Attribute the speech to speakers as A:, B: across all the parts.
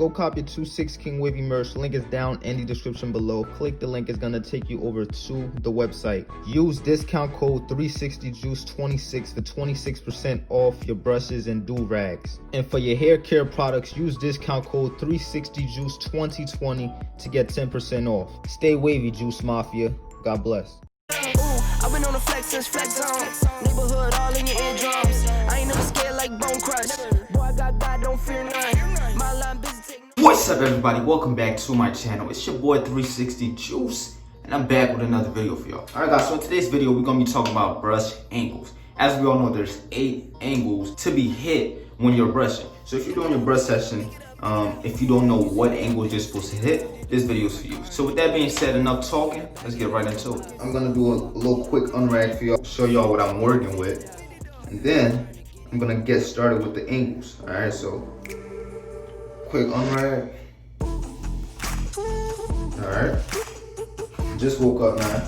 A: go copy 26 King Wavy merch. Link is down in the description below. Click the link, it's gonna take you over to the website. Use discount code 360juice26 for 26% off your brushes and do-rags. And for your hair care products, use discount code 360juice2020 to get 10% off. Stay wavy, Juice Mafia. God bless.
B: I've been on the flex since flex zone. Neighborhood all in your eardrums. I ain't never scared like Bone Crush. Boy, I got God, don't fear none. My line busy.
C: What's up, everybody? Welcome back to my channel. It's your boy 360 Juice, and I'm back with another video for y'all. Alright guys, so in today's video we're gonna be talking about brush angles. As we all know, there's 8 angles to be hit when you're brushing. So if you're doing your brush session, if you don't know what angles you're supposed to hit, this video is for you. So with that being said, enough talking, let's get right into it. I'm gonna do a little quick unrag for y'all, show y'all what I'm working with, and then I'm gonna get started with the angles. Alright, so quick unrag. Alright, just woke up, man.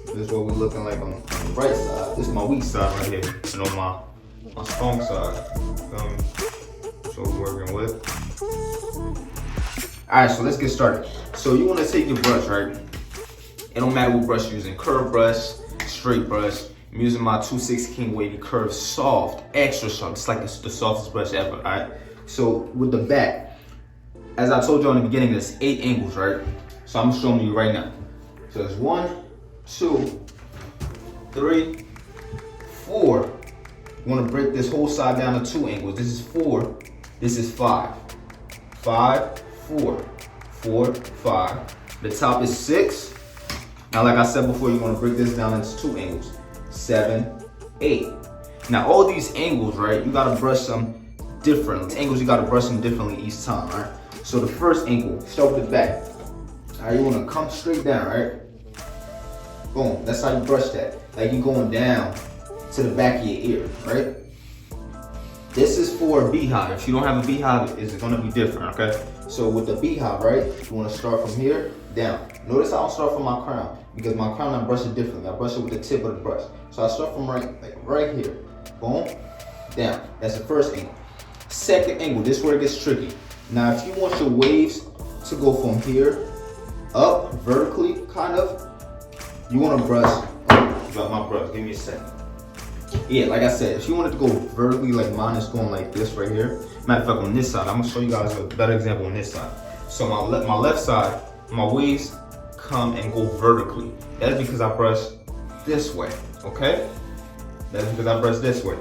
C: This is what we're looking like on the right side. This is my weak side right here, and on my strong side. So we're working with. Alright, so let's get started. So you want to take your brush, right? It don't matter what brush you're using, curved brush, straight brush. I'm using my 26 King Wavy Curve Soft, extra soft. It's like the softest brush ever, alright? So with the back, as I told you in the beginning, there's 8 angles, right? So I'm showing you right now. So there's 1, 2, 3, 4. You want to break this whole side down to 2 angles. This is 4, this is 5. 5, 4, 4, 5. The top is 6. Now, like I said before, you want to break this down into 2 angles. 7, 8. Now, all these angles, right, you gotta brush them differently. Angles, you gotta brush them differently each time, right? So the first angle, start with the back. All right, you wanna come straight down, right? Boom, that's how you brush that. Like you're going down to the back of your ear, right? This is for a beehive. If you don't have a beehive, it's gonna be different, okay? So with the beehive, right, you wanna start from here down. Notice I don't start from my crown, because my crown I brush it differently. I brush it with the tip of the brush. So I start from right here. Boom, down. That's the first angle. Second angle, this is where it gets tricky. Now if you want your waves to go from here up vertically, kind of, you want to brush. Drop my brush, give me a second. Yeah, like I said, if you want it to go vertically, like mine is going like this right here. Matter of fact, on this side, I'm gonna show you guys a better example on this side. So my left side, my waves come and go vertically. That's because I brush this way, okay? That's because I brush this way.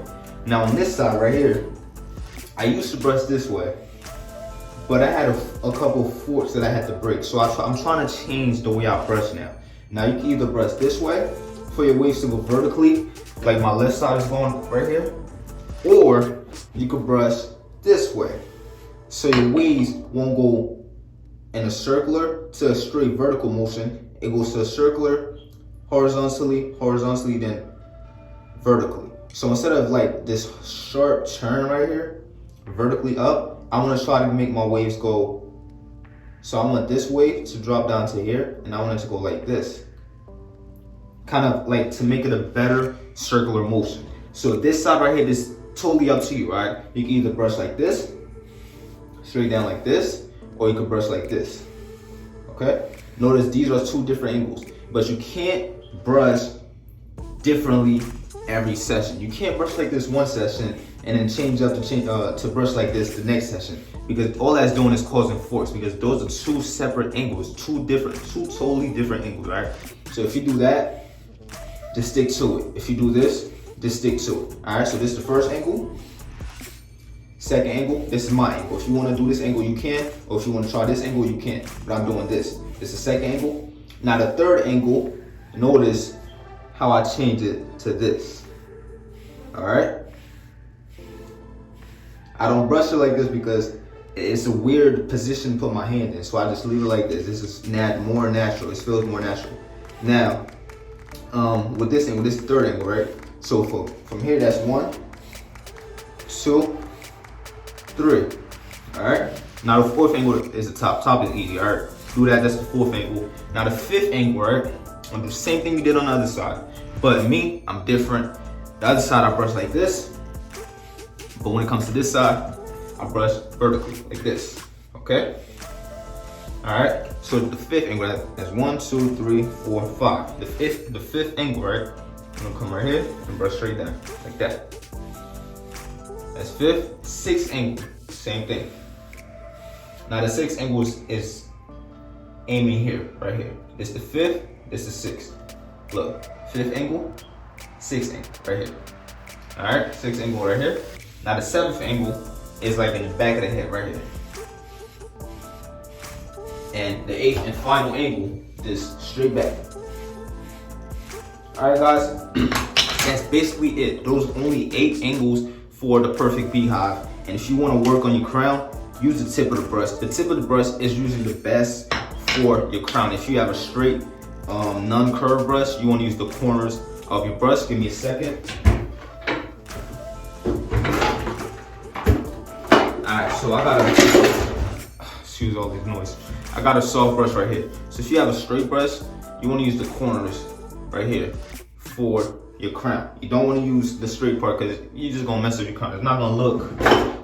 C: Now on this side right here, I used to brush this way, but I had a couple forks that I had to break. So I'm trying to change the way I brush now. Now you can either brush this way for your waves to go vertically, like my left side is going right here, or you could brush this way, so your waves won't go in a circular to a straight vertical motion. It goes to a circular, horizontally, then vertically. So instead of like this sharp turn right here, vertically up, I want to try to make my waves go. So I want this wave to drop down to here, and I want it to go like this. Kind of like to make it a better circular motion. So this side right here is totally up to you, right? You can either brush like this, straight down like this, or you can brush like this, okay? Notice these are 2 different angles, but you can't brush differently every session. You can't brush like this one session and then change up to brush like this the next session, because all that's doing is causing force, because those are 2 separate angles, 2 totally different angles, right? So if you do that, just stick to it. If you do this, just stick to it. All right, so this is the first angle. Second angle, this is my angle. If you want to do this angle, you can, or if you want to try this angle, you can. But I'm doing this. This is the second angle. Now the third angle, notice how I change it to this. All right. I don't brush it like this because it's a weird position to put my hand in, so I just leave it like this. This is more natural. It feels more natural. Now, with this angle, this is the third angle, right? So from here, that's 1, 2, 3. All right. Now the fourth angle is the top. Top is easy. All right. Do that. That's the fourth angle. Now the fifth angle, right? I'm gonna do the same thing we did on the other side, but me, I'm different. The other side, I brush like this. But when it comes to this side, I brush vertically like this. Okay. All right. So the fifth angle, that's 1, 2, 3, 4, 5. The fifth angle, right? I'm gonna come right here and brush straight down like that. That's fifth. Sixth angle, same thing. Now the sixth angle is aiming here, right here. This the fifth, this the sixth. Look, fifth angle, sixth angle, right here. All right, sixth angle right here. Now the seventh angle is like in the back of the head, right here. And the eighth and final angle is straight back. All right, guys, that's basically it. Those are only 8 angles for the perfect beehive. And if you want to work on your crown, use the tip of the brush. The tip of the brush is usually the best for your crown. If you have a straight, non-curved brush, you want to use the corners of your brush. Give me a second. Alright, so I got a, excuse all this noise. I got a soft brush right here. So if you have a straight brush, you want to use the corners right here for your crown. You don't want to use the straight part because you're just gonna mess up your crown. It's not gonna look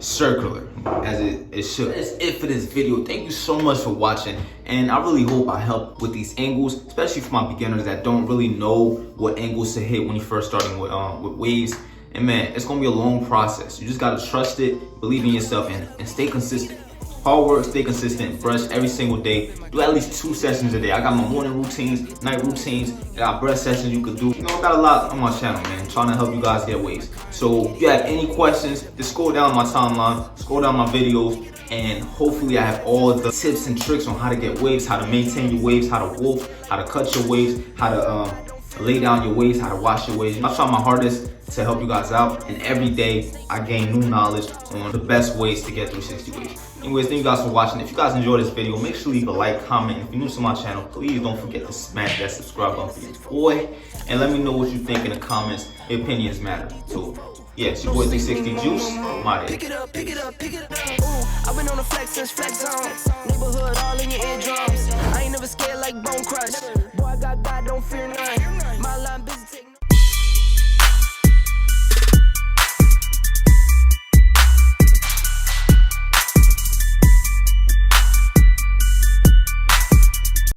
C: circular as it should. That's it for this video. Thank you so much for watching, and I really hope I helped with these angles, especially for my beginners that don't really know what angles to hit when you're first starting with waves. And man, it's gonna be a long process. You just gotta trust it, believe in yourself, and stay consistent. Hard work, stay consistent, brush every single day. Do at least 2 sessions a day. I got my morning routines, night routines, I got brush sessions you could do. You know, I got a lot on my channel, man. Trying to help you guys get waves. So if you have any questions, just scroll down my timeline, scroll down my videos, and hopefully I have all the tips and tricks on how to get waves, how to maintain your waves, how to wolf, how to cut your waves, how to lay down your waves, how to wash your waves. I try my hardest to help you guys out, and every day I gain new knowledge on the best ways to get 360 waves. Anyways, thank you guys for watching. If you guys enjoyed this video, make sure to leave a like, comment. If you're new to my channel, please don't forget to smash that subscribe button for your boy, and let me know what you think in the comments. Your opinions matter. So yeah, it's your boy 360 Juice. I'm out of here.
B: Pick it up, pick it up, pick it up. Ooh, I've been on the flex since flex zone. Neighborhood all in your eardrums. I ain't never scared like Bone Crush. Boy, I got